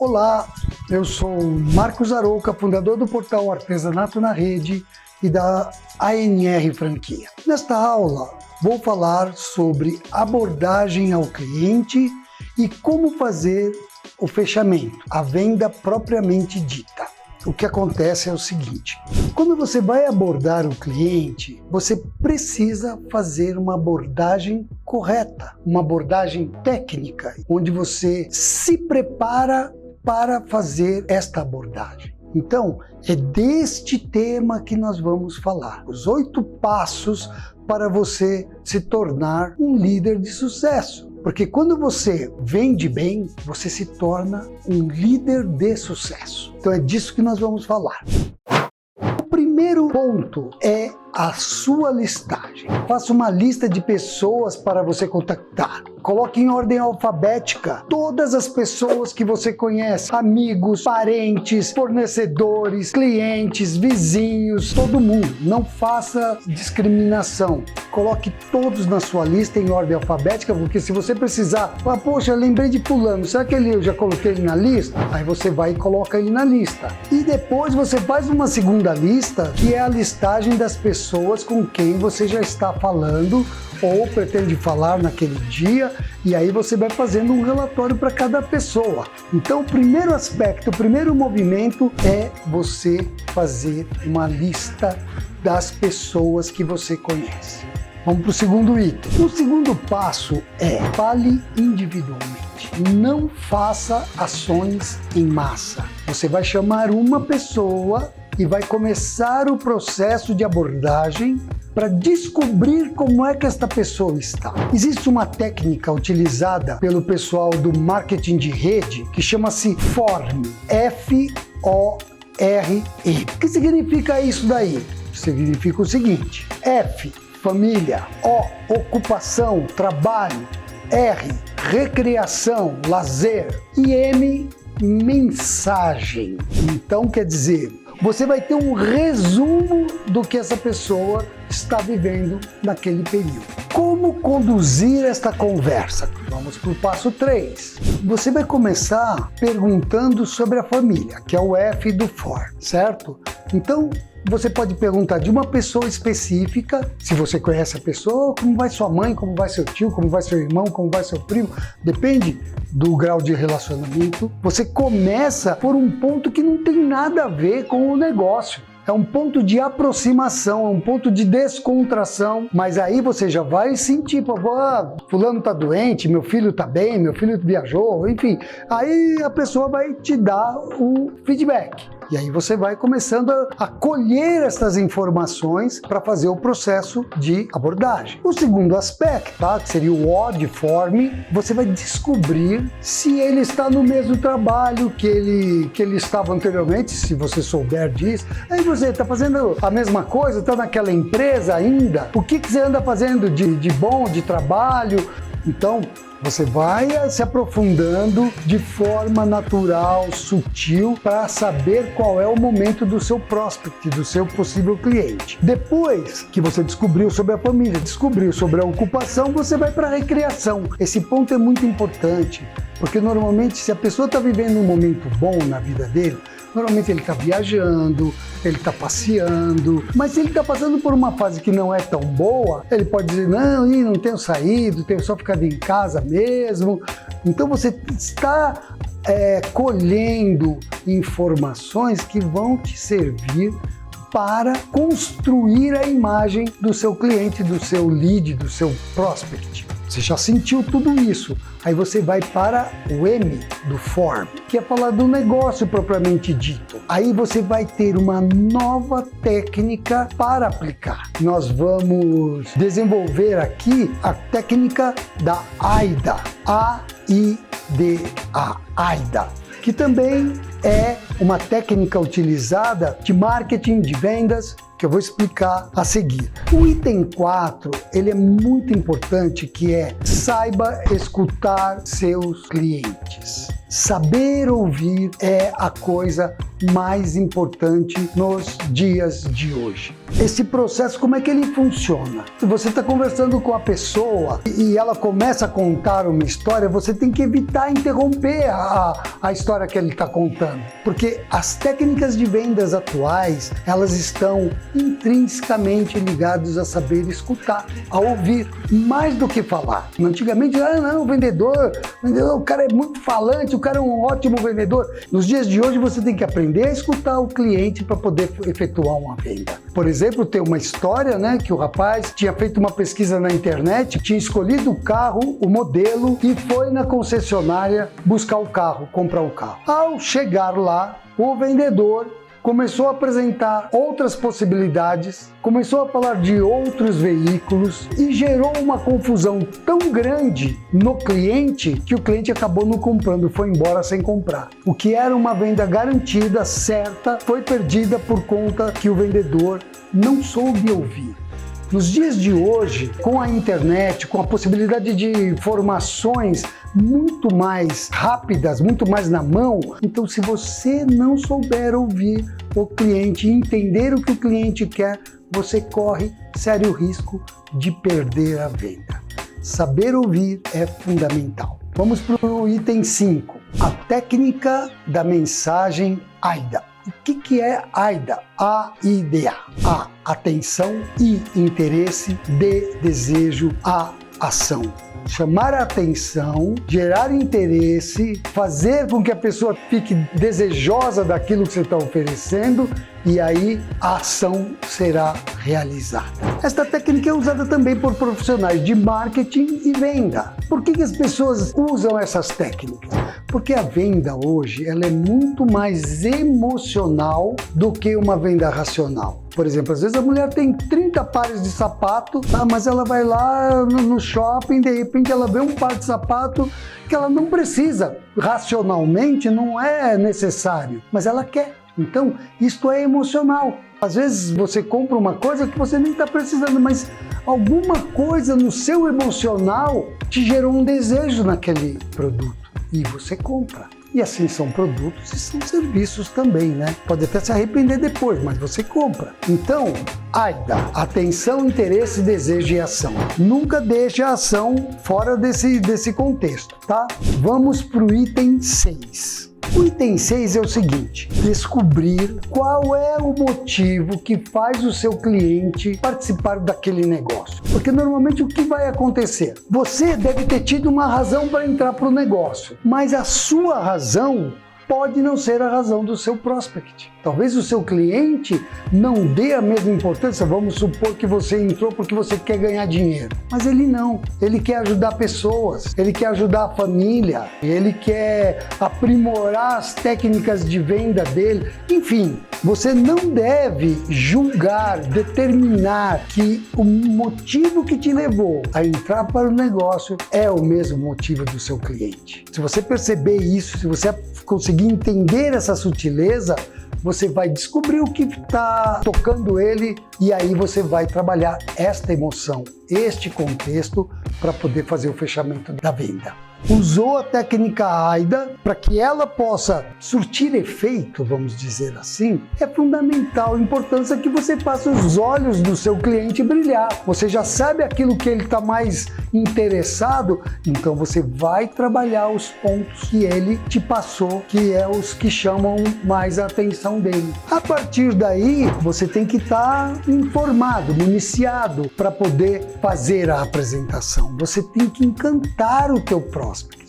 Olá, eu sou Marcos Arouca, fundador do portal Artesanato na Rede e da ANR Franquia. Nesta aula, vou falar sobre abordagem ao cliente e como fazer o fechamento, a venda propriamente dita. O que acontece é o seguinte: quando você vai abordar o cliente, você precisa fazer uma abordagem correta, uma abordagem técnica, onde você se prepara para fazer esta abordagem. Então, é deste tema que nós vamos falar. Os 8 passos para você se tornar um líder de sucesso. Porque quando você vende bem, você se torna um líder de sucesso. Então é disso que nós vamos falar. O primeiro ponto é a sua listagem. Faça uma lista de pessoas para você contactar. Coloque em ordem alfabética todas as pessoas que você conhece, amigos, parentes, fornecedores, clientes, vizinhos, todo mundo. Não faça discriminação. Coloque todos na sua lista em ordem alfabética, porque se você precisar, poxa, lembrei de fulano, será que eu já coloquei ele na lista? Aí você vai e coloca ele na lista. E depois você faz uma segunda lista, que é a listagem das pessoas com quem você já está falando ou pretende falar naquele dia, e aí você vai fazendo um relatório para cada pessoa. Então, o primeiro aspecto, o primeiro movimento é você fazer uma lista das pessoas que você conhece. Vamos para o segundo item. O segundo passo é fale individualmente. Não faça ações em massa. Você vai chamar uma pessoa e vai começar o processo de abordagem para descobrir como é que esta pessoa está. Existe uma técnica utilizada pelo pessoal do marketing de rede que chama-se FORME, F-O-R-E. O que significa isso daí? Significa o seguinte: F, família; O, ocupação, trabalho; R, recreação, lazer; e M, mensagem. Então, quer dizer, você vai ter um resumo do que essa pessoa está vivendo naquele período. Como conduzir esta conversa? Vamos para o passo 3. Você vai começar perguntando sobre a família, que é o F do FOR, certo? Então, você pode perguntar de uma pessoa específica, se você conhece a pessoa, como vai sua mãe, como vai seu tio, como vai seu irmão, como vai seu primo, depende do grau de relacionamento. Você começa por um ponto que não tem nada a ver com o negócio. É um ponto de aproximação, é um ponto de descontração, mas aí você já vai sentir, fulano tá doente, meu filho tá bem, meu filho viajou, enfim. Aí a pessoa vai te dar o feedback. E aí você vai começando a colher essas informações para fazer o processo de abordagem. O segundo aspecto, tá, que seria o O de FORME, você vai descobrir se ele está no mesmo trabalho que ele estava anteriormente, se você souber disso. Aí você está fazendo a mesma coisa, está naquela empresa ainda. O que você anda fazendo de bom, de trabalho? Então, você vai se aprofundando de forma natural, sutil, para saber qual é o momento do seu prospect, do seu possível cliente. Depois que você descobriu sobre a família, descobriu sobre a ocupação, você vai para a recreação. Esse ponto é muito importante, porque normalmente se a pessoa está vivendo um momento bom na vida dele, normalmente ele está viajando, ele está passeando, mas se ele está passando por uma fase que não é tão boa, ele pode dizer, não tenho saído, tenho só ficado em casa mesmo. Então você está colhendo informações que vão te servir para construir a imagem do seu cliente, do seu lead, do seu prospect. Você já sentiu tudo isso. Aí você vai para o M do FORM, que é falar do negócio propriamente dito. Aí você vai ter uma nova técnica para aplicar. Nós vamos desenvolver aqui a técnica da AIDA, A-I-D-A, AIDA, que também é uma técnica utilizada de marketing, de vendas, que eu vou explicar a seguir. O item 4, ele é muito importante, que é saiba escutar seus clientes. Saber ouvir é a coisa mais importante nos dias de hoje. Esse processo, como é que ele funciona? Você está conversando com a pessoa e ela começa a contar uma história, você tem que evitar interromper a história que ele está contando, porque as técnicas de vendas atuais, elas estão intrinsecamente ligadas a saber escutar, a ouvir, mais do que falar. Antigamente, o vendedor, o cara é muito falante, o cara é um ótimo vendedor. Nos dias de hoje, você tem que aprender a escutar o cliente para poder efetuar uma venda. Por exemplo, tem uma história, que o rapaz tinha feito uma pesquisa na internet, tinha escolhido o carro, o modelo, e foi na concessionária buscar o carro, comprar o carro. Ao chegar lá, o vendedor começou a apresentar outras possibilidades, começou a falar de outros veículos e gerou uma confusão tão grande no cliente que o cliente acabou não comprando, foi embora sem comprar. O que era uma venda garantida, certa, foi perdida por conta que o vendedor não soube ouvir. Nos dias de hoje, com a internet, com a possibilidade de informações muito mais rápidas, muito mais na mão, então se você não souber ouvir o cliente, entender o que o cliente quer, você corre sério risco de perder a venda. Saber ouvir é fundamental. Vamos para o item 5, a técnica da mensagem AIDA. O que é AIDA? A-I-D-A. A, atenção, I, interesse, D, desejo, A, ação. Chamar a atenção, gerar interesse, fazer com que a pessoa fique desejosa daquilo que você está oferecendo e aí a ação será realizada. Esta técnica é usada também por profissionais de marketing e venda. Por que as pessoas usam essas técnicas? Porque a venda hoje ela é muito mais emocional do que uma venda racional. Por exemplo, às vezes a mulher tem 30 pares de sapato, mas ela vai lá no shopping, de repente ela vê um par de sapato que ela não precisa. Racionalmente não é necessário, mas ela quer. Então, isto é emocional. Às vezes você compra uma coisa que você nem está precisando, mas alguma coisa no seu emocional te gerou um desejo naquele produto e você compra. E assim são produtos e são serviços também, Pode até se arrepender depois, mas você compra. Então, AIDA, atenção, interesse, desejo e ação. Nunca deixe a ação fora desse contexto, tá? Vamos para o item 6. O item 6 é o seguinte: descobrir qual é o motivo que faz o seu cliente participar daquele negócio. Porque normalmente o que vai acontecer? Você deve ter tido uma razão para entrar para o negócio, mas a sua razão pode não ser a razão do seu prospect. Talvez o seu cliente não dê a mesma importância, vamos supor que você entrou porque você quer ganhar dinheiro. Mas ele não, ele quer ajudar pessoas, ele quer ajudar a família, ele quer aprimorar as técnicas de venda dele. Enfim, você não deve julgar, determinar que o motivo que te levou a entrar para o negócio é o mesmo motivo do seu cliente. Se você perceber isso, se você conseguir entender essa sutileza, você vai descobrir o que está tocando ele e aí você vai trabalhar esta emoção, este contexto para poder fazer o fechamento da venda. Usou a técnica AIDA para que ela possa surtir efeito, vamos dizer assim, é fundamental a importância que você faça os olhos do seu cliente brilhar. Você já sabe aquilo que ele está mais interessado, então você vai trabalhar os pontos que ele te passou, que é os que chamam mais a atenção dele. A partir daí, você tem que estar informado, municiado para poder fazer a apresentação. Você tem que encantar o teu prospect.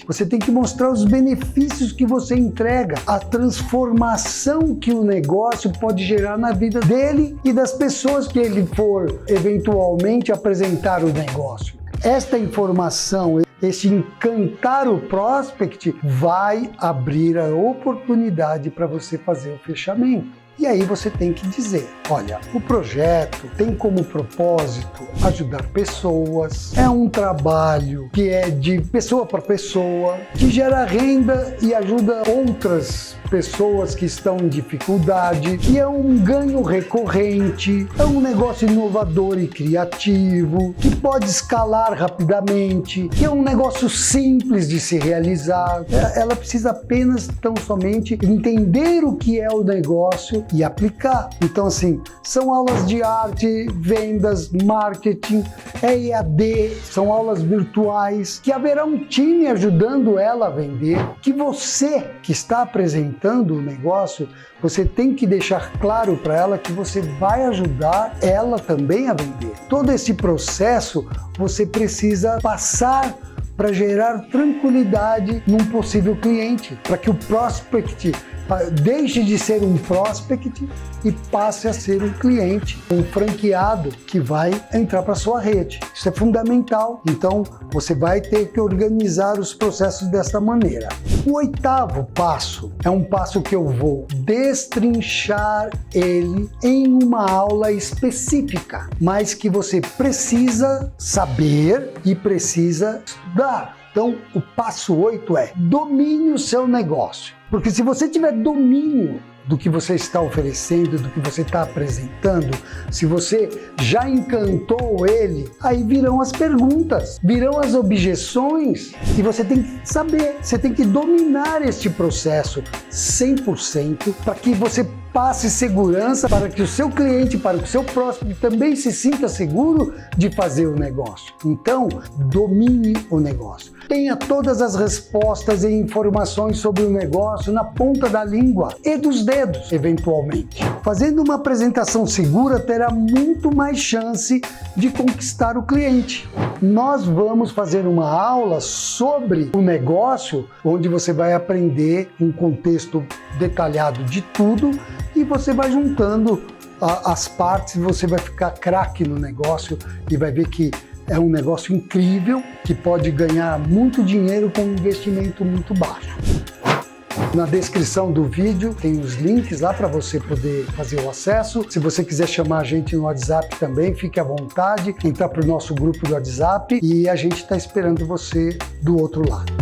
Você tem que mostrar os benefícios que você entrega, a transformação que o negócio pode gerar na vida dele e das pessoas que ele for eventualmente apresentar o negócio. Esta informação, esse encantar o prospect vai abrir a oportunidade para você fazer o fechamento. E aí você tem que dizer, olha, o projeto tem como propósito ajudar pessoas, é um trabalho que é de pessoa para pessoa, que gera renda e ajuda outras pessoas que estão em dificuldade, que é um ganho recorrente, é um negócio inovador e criativo, que pode escalar rapidamente, que é um negócio simples de se realizar. Ela precisa apenas, tão somente, entender o que é o negócio e aplicar. Então, assim, são aulas de arte, vendas, marketing, EAD, são aulas virtuais, que haverá um time ajudando ela a vender, que você que está apresentando o negócio, você tem que deixar claro para ela que você vai ajudar ela também a vender. Todo esse processo você precisa passar para gerar tranquilidade num possível cliente, para que o prospect deixe de ser um prospect e passe a ser um cliente, um franqueado que vai entrar para sua rede. Isso é fundamental. Então, você vai ter que organizar os processos dessa maneira. O 8º passo é um passo que eu vou destrinchar ele em uma aula específica, mas que você precisa saber e precisa estudar. Então, o passo 8 é: domine o seu negócio. Porque se você tiver domínio do que você está oferecendo, do que você está apresentando, se você já encantou ele, aí virão as perguntas, virão as objeções, e você tem que saber, você tem que dominar este processo 100% para que você passe segurança, para que o seu cliente, para que o seu próximo também se sinta seguro de fazer o negócio. Então, domine o negócio. Tenha todas as respostas e informações sobre o negócio na ponta da língua e dos dedos, eventualmente. Fazendo uma apresentação segura, terá muito mais chance de conquistar o cliente. Nós vamos fazer uma aula sobre o negócio, onde você vai aprender um contexto detalhado de tudo e você vai juntando as partes, você vai ficar craque no negócio e vai ver que é um negócio incrível, que pode ganhar muito dinheiro com um investimento muito baixo. Na descrição do vídeo tem os links lá para você poder fazer o acesso. Se você quiser chamar a gente no WhatsApp também, fique à vontade, entrar para o nosso grupo do WhatsApp e a gente está esperando você do outro lado.